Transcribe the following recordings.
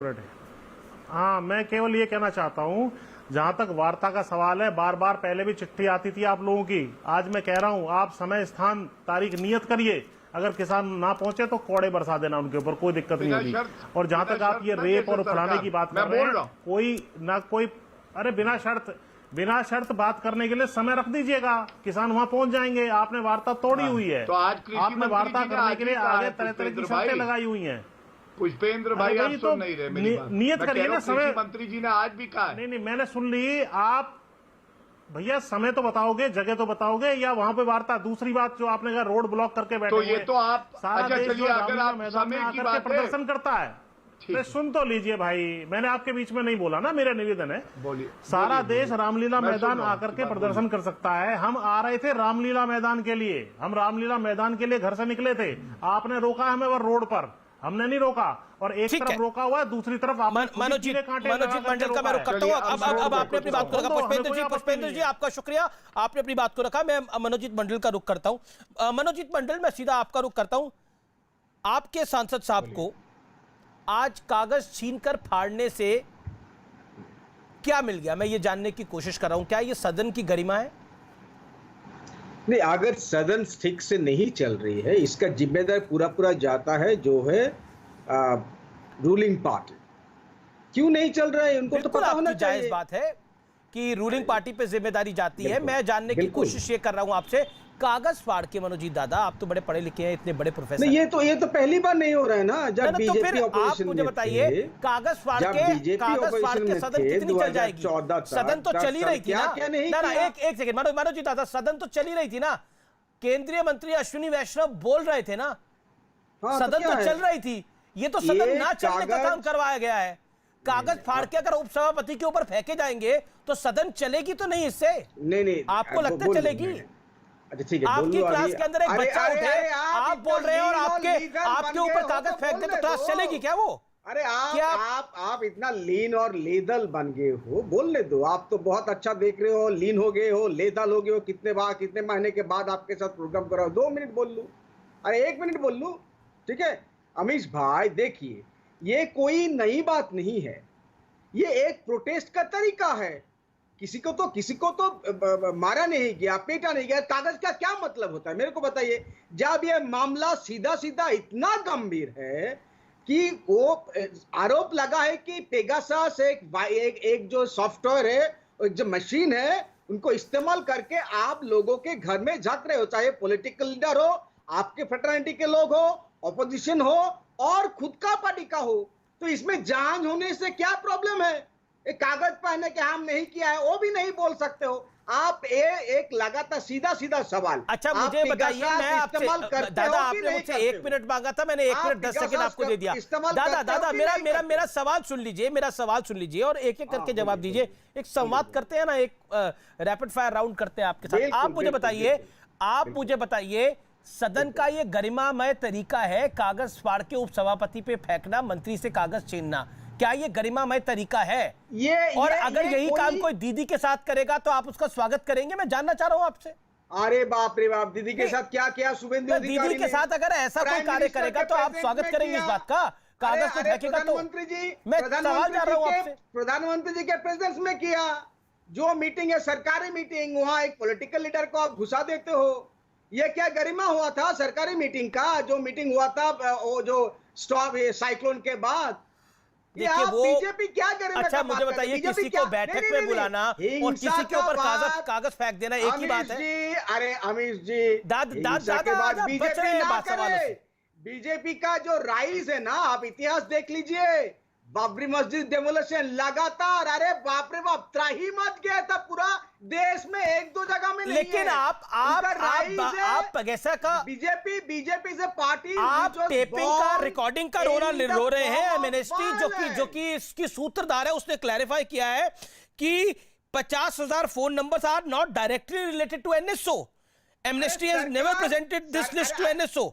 है। हाँ, मैं केवल ये कहना चाहता हूँ, जहां तक वार्ता का सवाल है, बार बार पहले भी चिट्ठी आती थी आप लोगों की। आज मैं कह रहा हूँ, आप समय, स्थान, तारीख नियत करिए। अगर किसान ना पहुंचे तो कोड़े बरसा देना उनके ऊपर, कोई दिक्कत नहीं होगी। और जहां तक आप ये रेप और फलाने की बात कर रहे हैं, कोई अरे बिना शर्त बात करने के लिए समय रख दीजिएगा, किसान वहां पहुंच जाएंगे। आपने वार्ता तोड़ी हुई है, तो आज आपने वार्ता करने के लिए आगे तरह तरह की शर्तें लगाई हुई हैं। पुष्पेंद्र भाई, आप सुन नहीं रहे मेरी बात। नियत करिए ना समय। मंत्री जी ने आज भी कहा। नहीं, मैंने सुन ली। आप भैया समय तो बताओगे, जगह तो बताओगे, या वहां पे वार्ता? दूसरी बात जो आपने कहा रोड ब्लॉक करके बैठे तो ये तो आप सारा देश जो अगर आप मैदान में समय की आकर के बात प्रदर्शन करता है, तो सुन तो लीजिए भाई, मैंने आपके बीच में नहीं बोला ना, मेरा निवेदन है। बोलिए। सारा देश रामलीला मैदान आकर के प्रदर्शन कर सकता है। हम आ रहे थे रामलीला मैदान के लिए, हम रामलीला मैदान के लिए घर से निकले थे। आपने रोका हमें वो रोड पर, हमने नहीं रोका। और एक तरफ रोका हुआ है, दूसरी तरफ मनोजीत मंडल का मैं रुक करता हूं। अब आपने अपनी बात को रखा। पुष्पेंद्र जी आपका शुक्रिया, आपने अपनी बात को रखा। मैं मनोजीत मंडल का रुख करता हूं। मनोजीत मंडल, मैं सीधा आपका रुख करता हूं। आपके सांसद साहब को आज कागज छीनकर फाड़ने से क्या मिल गया, मैं ये जानने की कोशिश कर रहा हूं। क्या ये सदन की गरिमा है? नहीं, अगर सदन ठीक से नहीं चल रही है, इसका जिम्मेदार पूरा जाता है जो है रूलिंग पार्टी। क्यों नहीं चल रहा है उनको तो पता होना चाहिए। जायज बात है कि रूलिंग पार्टी पे जिम्मेदारी जाती है। मैं जानने की कोशिश ये कर रहा हूं आपसे, कागज फाड़ के, मनोजीत दादा आप तो बड़े पढ़े लिखे हैं, इतने बड़े प्रोफेसर। नहीं, ये तो पहली बार नहीं हो रहा है ना। जब बीजेपी आप मुझे बताइए, कागज फाड़ के सदन कितनी चल जाएगी? सदन तो चली रही थी ना। एक सेकंड मनोजीत दादा, सदन तो चली रही थी ना। केंद्रीय मंत्री अश्विनी वैष्णव बोल रहे थे ना, सदन तो चल रही थी। ये तो सदन ना चलने का काम करवाया गया है। कागज फाड़ के अगर उपसभापति के ऊपर फेंके जाएंगे तो सदन चलेगी तो नहीं इससे? नहीं, आपको लगता है चलेगी? अच्छा ठीक है, आपकी क्लास के अंदर एक बच्चा उठे, आप बोल रहे हैं और आपके ऊपर कागज फेंक दे तो क्लास चलेगी क्या? वो अरे आप इतना लीन और लेदल बन गए हो, बोलने दो। आप तो बहुत अच्छा देख रहे हो, लीन हो गए हो, लेदल हो गए हो। कितने महीने के बाद आपके साथ प्रोग्राम कराओ, 2 मिनट बोल लूं, अरे 1 मिनट बोल लूं, ठीक है? अमीश भाई देखिए, ये कोई नई बात नहीं है, ये एक प्रोटेस्ट का तरीका है। किसी को तो मारा नहीं गया, पेटा नहीं गया। कागज का क्या मतलब होता है मेरे को बताइए। जब ये मामला सीधा इतना गंभीर है कि वो आरोप लगा है कि पेगासस एक जो सॉफ्टवेयर है, एक जो मशीन है, उनको इस्तेमाल करके आप लोगों के घर में झांक रहे हो, चाहे पॉलिटिकल लीडर हो, आपके फ्रेटर्निटी के लोग हो, ऑपोजिशन हो, और खुद का पार्टी का हो। तो इसमें जांच होने से क्या प्रॉब्लम है? एक कागज पहने के हम नहीं किया है वो भी नहीं बोल सकते हो आप। एक लगातार सीधा सवाल। अच्छा मुझे बताइए, मैं आपसे दादा, आपने मुझसे 1 मिनट मांगा था, मैंने 1 मिनट 10 सेकंड आपको दे दिया। दादा मेरा सवाल सुन लीजिए, और एक एक करके जवाब दीजिए। एक संवाद करते हैं ना, एक रैपिड फायर राउंड करते हैं आपके साथ। आप मुझे बताइए, सदन का ये गरिमामय तरीका है कागज फाड़ के उपसभापति पे फेंकना, मंत्री से कागज छीनना, क्या ये गरिमामय तरीका है? और अगर यही काम कोई दीदी के साथ करेगा तो आप उसका स्वागत करेंगे? मैं जानना चाह रहा हूं आपसे। अरे बाप रे बाप, दीदी के साथ क्या किया शुभेंदु अधिकारी? दीदी के साथ अगर ऐसा कोई कार्य करेगा तो आप स्वागत करेंगे इस बात का? कागज से फेंकेगा तो? प्रधानमंत्री जी, मैं सवाल कर रहा हूं आपसे। प्रधानमंत्री जी के प्रेजेंस में किया जो मीटिंग है, सरकारी मीटिंग, वहां एक पॉलिटिकल लीडर को आप घुसा देते हो। ये क्या गरिमा हुआ था सरकारी मीटिंग का? जो मीटिंग हुआ था वो जो स्टॉप साइक्लोन के बाद, देखिए वो बीजेपी क्या गरिमा? अच्छा मुझे बताइए, किसी को बैठक में बुलाना और किसी के ऊपर कागज फेंक देना एक ही बात है? अरे अमीश जी, बीजेपी का जो राइज है ना, आप इतिहास देख लीजिए। बाबरी मस्जिद डेमोलिशन लगातार, अरे बाप रे बाप, त्राही मच गया था पूरा देश में, 1-2 जगह में नहीं। लेकिन आप पैसा का बीजेपी से पार्टी, आप टेपिंग का, रिकॉर्डिंग का रो रहे हैं। एमनेस्टी जो कि इसकी सूत्रधार है, उसने क्लैरिफाई किया है कि 50,000 phone numbers are not directly related to NSO. Amnesty has never presented this list to NSO.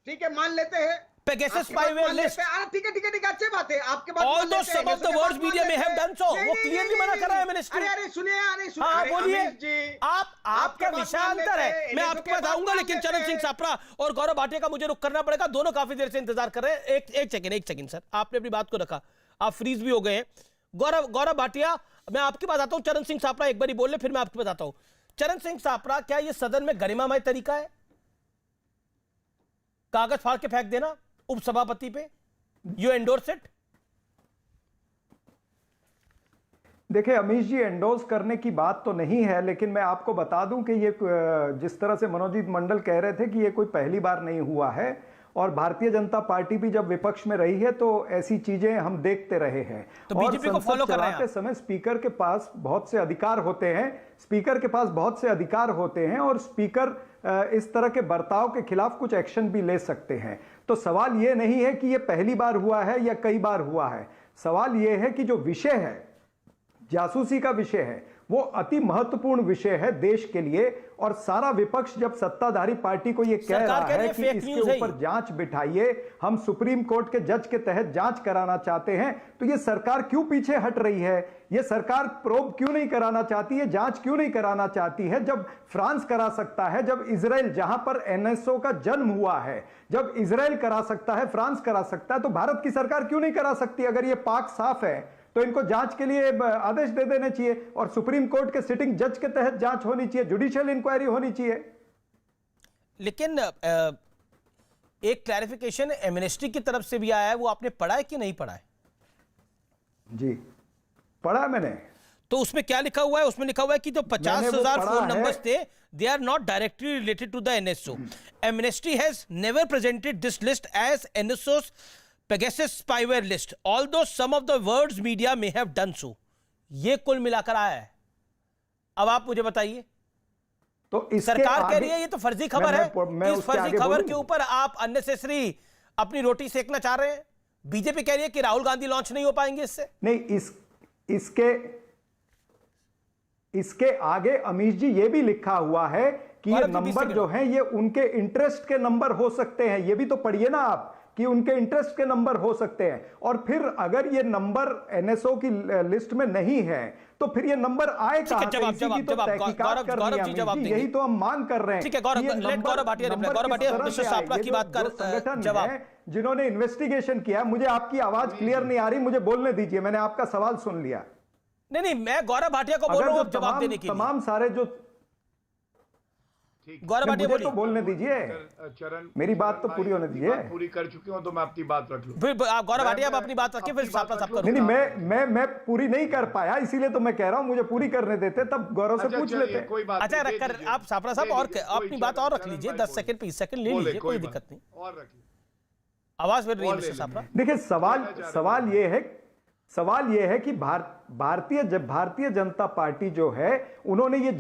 ठीक है, मान लेते हैं Pegasus spyware list. ठीक है, अच्छी बात है आपके बात। Although some of the words media may have done so, वो क्लियरली मना कर रहा है मिनिस्ट्री। अरे सुनिए, हाँ बोलिए। आपका विशाल अंतर है, मैं आपके पास आऊंगा, लेकिन चरण सिंह सापरा और गौरव भाटिया का मुझे रुक करना पड़ेगा। दोनों काफी देर से इंतजार कर रहे हैं। एक सेकंड सर, आपने अपनी बात को रखा। आप फ्रीज भी हो गए हैं। गौरव भाटिया, मैं आपकी बात आता हूं। चरण सिंह सापरा एक बारी बोल ले, फिर मैं आपकी बताता हूं। चरण सिंह सापरा, क्या यह सदन में गरिमामय तरीका है, कागज फाड़ के फेंक देना उपसभापति पे? You endorse it? देखिए अमीश जी, एंडोर्स करने की बात तो नहीं है, लेकिन मैं आपको बता दूं कि ये जिस तरह से मनोजीत मंडल कह रहे थे कि ये कोई पहली बार नहीं हुआ है, और भारतीय जनता पार्टी भी जब विपक्ष में रही है तो ऐसी चीजें हम देखते रहे हैं। तो और बीजेपी को फॉलो कर रहे हैं चलाते समय स्पीकर के पास बहुत से अधिकार होते हैं, स्पीकर के पास बहुत से अधिकार होते हैं, और स्पीकर इस तरह के बर्ताव के खिलाफ कुछ एक्शन भी ले सकते हैं। तो सवाल ये नहीं है कि ये पहली बार हुआ है या कई बार हुआ है। सवाल ये है कि जो विषय है, जासूसी का विषय है, वो अति महत्वपूर्ण विषय है देश के लिए। और सारा विपक्ष जब सत्ताधारी पार्टी को ये कह रहा है कि इसके ऊपर जांच बिठाइए, हम सुप्रीम कोर्ट के जज के तहत जांच कराना चाहते हैं, तो ये सरकार क्यों पीछे हट रही है? ये सरकार प्रोब क्यों नहीं कराना चाहती है, जांच क्यों नहीं कराना चाहती है? जब फ्रांस करा सकता है, जब इजराइल, जहां पर एनएसओ का जन्म हुआ है, जब इजराइल करा सकता है, फ्रांस करा सकता है, तो भारत की सरकार क्यों नहीं करा सकती? अगर ये पाक साफ है तो इनको जांच के लिए आदेश दे देने चाहिए, और सुप्रीम कोर्ट के सिटिंग जज के तहत जांच होनी चाहिए, जुडिशियल इंक्वायरी होनी चाहिए। लेकिन एक क्लैरिफिकेशन एमनेस्टी की तरफ से भी आया है, वो आपने पढ़ा है कि नहीं पढ़ा है? जी पढ़ा मैंने। तो उसमें क्या लिखा हुआ है? उसमें लिखा हुआ है कि जो 50,000 फोन नंबर्स थे, they are not directly related to the NSO. Amnesty has never presented this list as NSO's Pegasus spyware list, although some of the words media may have done so. ये कुल मिलाकर आया है। अब आप मुझे बताइए, तो सरकार कह रही है ये तो फर्जी खबर है, मैं इस फर्जी खबर के ऊपर आप अननेसेसरी अपनी रोटी सेकना चाह रहे हैं। बीजेपी कह रही है कि राहुल गांधी लॉन्च नहीं हो पाएंगे इससे। नहीं, इसके आगे अमीश जी ये भी लिखा हुआ है कि ये नंबर जो हैं ये उनके इंटरेस्ट के नंबर हो सकते हैं। ये भी तो पढ़िए ना आप, कि उनके इंटरेस्ट के नंबर हो सकते हैं। और फिर अगर ये नंबर एनएसओ की लिस्ट में नहीं है तो फिर ये नंबर आए कहां से? यही तो हम मांग कर रहे हैं। ठीक है गौरव भाटिया मिस्टर सापरा की बात कर संगठन है जिन्होंने इन्वेस्टिगेशन किया। मुझे आपकी आवाज क्लियर नहीं आ रही, मुझे बोलने दीजिए, मैंने आपका सवाल सुन लिया। नहीं, मैं गौरव भाटिया को बोल रहा हूं जवाब देने के लिए। तमाम सारे जो गौरव भाटिया बोलिए, तो बोलने दीजिए, चरण, मेरी बात तो पूरी होने दीजिए। पूरी कर चुकी हूं तो मैं अपनी बात रख लूं। फिर आप गौरव भाटिया आप अपनी बात रखिए, फिर सापरा साहब का। नहीं, मैं पूरी नहीं कर पाया, इसीलिए तो मैं कह रहा हूं मुझे पूरी करने देते, तब गौरव से पूछ लेते। कोई बात अच्छा रखकर आप सापरा साहब और अपनी बात और रख लीजिए, 10 सेकंड 20 सेकंड ले लीजिए, कोई दिक्कत नहीं। और रख लीजिए, आवाज मिल रही है मिस्टर सापरा? देखिए सवाल ये है कि भारतीय जनता पार्टी जो है उन्होंने ये